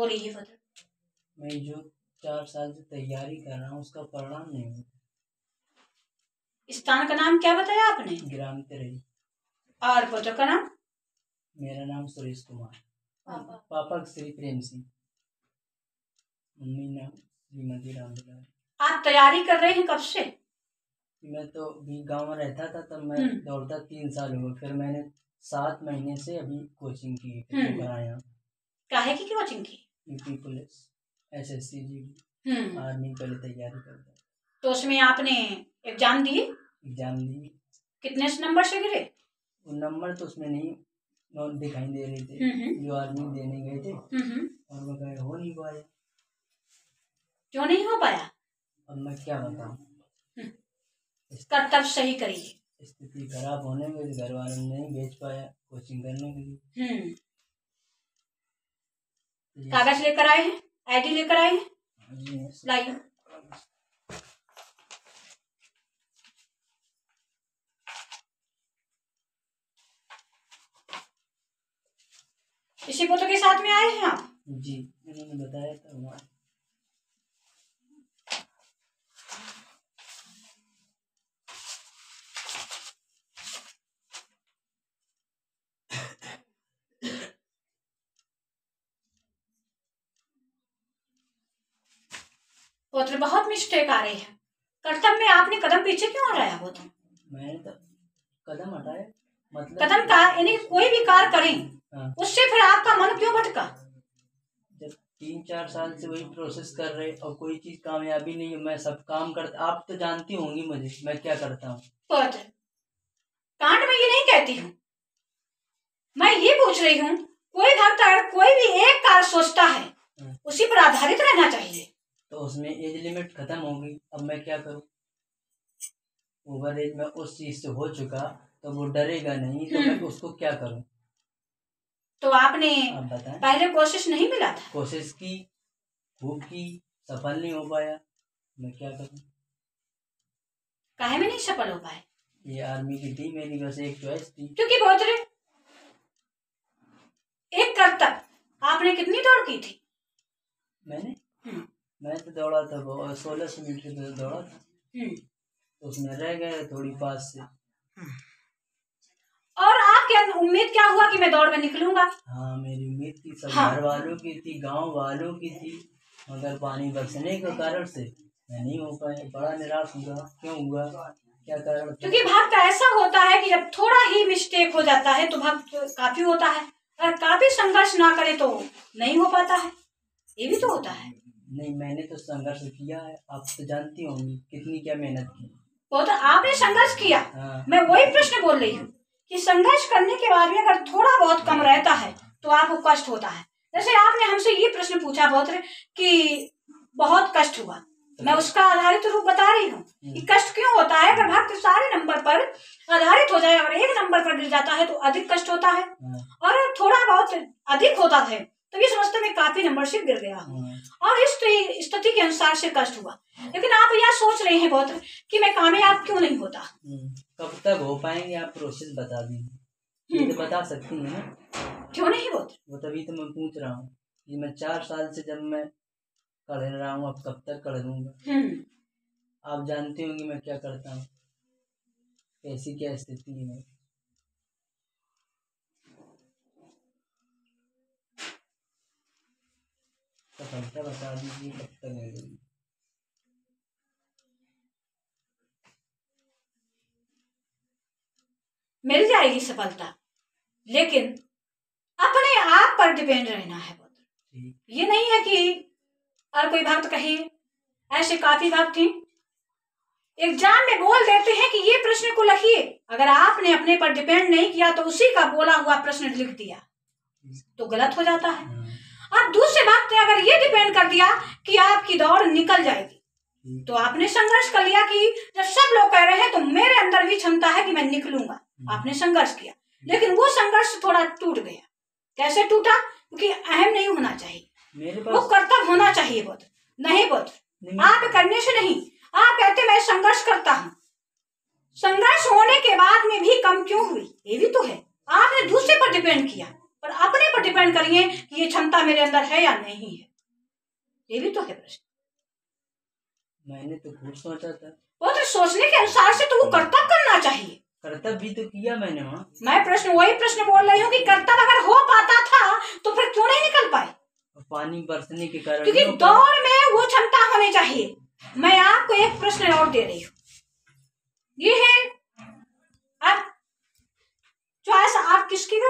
बोलिए बता। मैं जो 4 साल से तैयारी कर रहा हूँ उसका परिणाम नहीं मिला। स्थान का नाम क्या बताया आपने? ग्राम तिरई। और पुत्र का नाम? मेरा नाम सुरेश कुमार। पापा श्री प्रेम सिंह, मम्मी नाम श्रीमती राम दुलारी। आप तैयारी कर रहे हैं कब से? मैं तो अभी गांव में रहता था तब मैं दौड़ता 3 साल हुए, फिर मैंने 7 महीने से अभी कोचिंग की कराया। काहे की कोचिंग की? UP police, SSC GD, army पहले तैयारी करता। तो उसमें आपने एग्जाम दिए? एग्जाम दिए। कितने नंबर से गिरे? वो नंबर तो उसमें नहीं दिखाई दे रहे थे जो आर्मी देने गए थे, और वो गए हो नहीं पाया। क्यों नहीं हो पाया? अब मैं क्या बताऊं। कर्तव्य सही करिए। स्थिति खराब होने में घर वालों ने नहीं भेज पाया कोचिंग करने के लिए। कागज लेकर आए हैं? ID लेकर आए हैं? लाइए। इसी फोटो के साथ में आए हैं आप? जी, उन्होंने बताया था वहाँ। पोत्र बहुत मिस्टेक आ रही है। कर्तव्य में आपने कदम पीछे क्यों हटाया? वो तो मैंने तो कदम हटाया, मतलब कदम का यानी कोई भी कार्य करें उससे फिर आपका मन क्यों भटका? जब 3-4 साल से वही प्रोसेस कर रहे और कोई चीज कामयाबी नहीं है। मैं सब काम करता, आप तो जानती होंगी मुझे मैं क्या करता हूँ। पोत्र कांड में ये नहीं कहती हूँ, मैं ये पूछ रही हूँ कोई भक्त अगर कोई भी एक कार्य सोचता है उसी पर आधारित रहना चाहिए। तो उसमें एज लिमिट खत्म होगी, अब मैं क्या करूँ। ओवर एज में उस चीज से हो चुका तो वो डरेगा नहीं, तो मैं उसको क्या करूँ। तो आपने आप बताएं। पहले कोशिश नहीं मिला था? कोशिश की, खूब की, सफल नहीं हो पाया, मैं क्या करूँ। काहे में नहीं सफल हो पाए? ये आर्मी की थी मेरी बस एक चॉइस थी। क्योंकि बहुत एक कर्तव्य आपने कितनी दौड़ की थी? मैं तो दौड़ा था 1600 मीटर पे दौड़ा था, तो उसमें रह गए थोड़ी पास से। और आपकी उम्मीद क्या हुआ कि मैं दौड़ में निकलूंगा? हाँ, मेरी उम्मीद थी, सब घर वालों की थी, गांव वालों की थी, मगर पानी बरसने के कारण से मैं नहीं हो पाया। बड़ा निराश हुआ। क्यों हुआ, क्या कारण? क्योंकि भक्त ऐसा होता है कि जब थोड़ा ही मिस्टेक हो जाता है तो भक्त काफी होता है, और काफी संघर्ष ना करे तो नहीं हो पाता है। ये भी तो होता है। नहीं, मैंने तो संघर्ष किया है, आप तो जानती होंगी कितनी क्या मेहनत की। वो तो आपने संघर्ष किया। मैं वही प्रश्न बोल रही हूँ कि संघर्ष करने के बाद भी अगर थोड़ा बहुत कम रहता है तो आपको कष्ट होता है। जैसे आपने हमसे ये प्रश्न पूछा बहुत कि बहुत कष्ट हुआ, मैं उसका आधारित रूप बता रही हूँ कि कष्ट क्यों होता है। अगर भक्त सारे नंबर पर आधारित हो जाए, अगर एक नंबर पर गिर जाता है तो अधिक कष्ट होता है, और थोड़ा बहुत अधिक होता है तो ये समझते मैं काफी नंबर से गिर गया और इस स्थिति के अनुसार से कष्ट हुआ। लेकिन आप यह सोच रहे हैं बहुत कि मैं कामयाब क्यों नहीं होता। कब तक हो पाएंगे आप प्रोसेस बता दीजिए, ये तो बता सकती हैं ना। क्यों नहीं होता? वो तभी तो मैं पूछ रहा हूँ कि मैं 4 साल से जब मैं कर रहा हूँ, अब कब तक कर लूंगा। आप जानती होंगी मैं क्या करता हूँ, कैसी क्या स्थिति है। सफलता बता दीजिए कब तक मिलेगी। मिल जाएगी सफलता, लेकिन अपने आप पर डिपेंड रहना है। ये नहीं है कि और कोई भक्त कहे, ऐसे काफी भक्त हैं एग्जाम में बोल देते हैं कि ये प्रश्न को लिखिए, अगर आपने अपने पर डिपेंड नहीं किया तो उसी का बोला हुआ प्रश्न लिख दिया तो गलत हो जाता है। अब दूसरे भक्त ने अगर ये डिपेंड कर दिया कि आपकी दौड़ निकल जाएगी तो आपने संघर्ष कर लिया कि जब सब लोग कह रहे हैं तो मेरे अंदर भी क्षमता है कि मैं निकलूंगा। आपने संघर्ष किया, लेकिन वो संघर्ष थोड़ा टूट गया। कैसे टूटा? क्योंकि अहम नहीं होना चाहिए, वो कर्तव्य होना चाहिए। बहुत नहीं, बहुत आप करने से नहीं। आप कहते मैं संघर्ष करता हूँ, संघर्ष होने के बाद में भी कम क्यों हुई? ये भी तो है, आपने दूसरे पर डिपेंड किया। पर अपने पर डिपेंड करिए कि ये क्षमता मेरे अंदर है या नहीं है। ये भी तो है प्रश्न। मैंने तो खूब सोचा था। वो तो सोचने के अनुसार से तो वो कर्तव्य करना चाहिए। कर्तव्य भी तो किया मैंने वहाँ। मैं वही प्रश्न बोल रही हूँ कि कर्तव्य अगर हो पाता था तो फिर क्यों नहीं निकल पाए? पानी बरसने के कारण। क्योंकि दौड़ में वो क्षमता होनी चाहिए। मैं आपको एक प्रश्न और दे रही हूँ, ये है अब चॉइस आप किसकी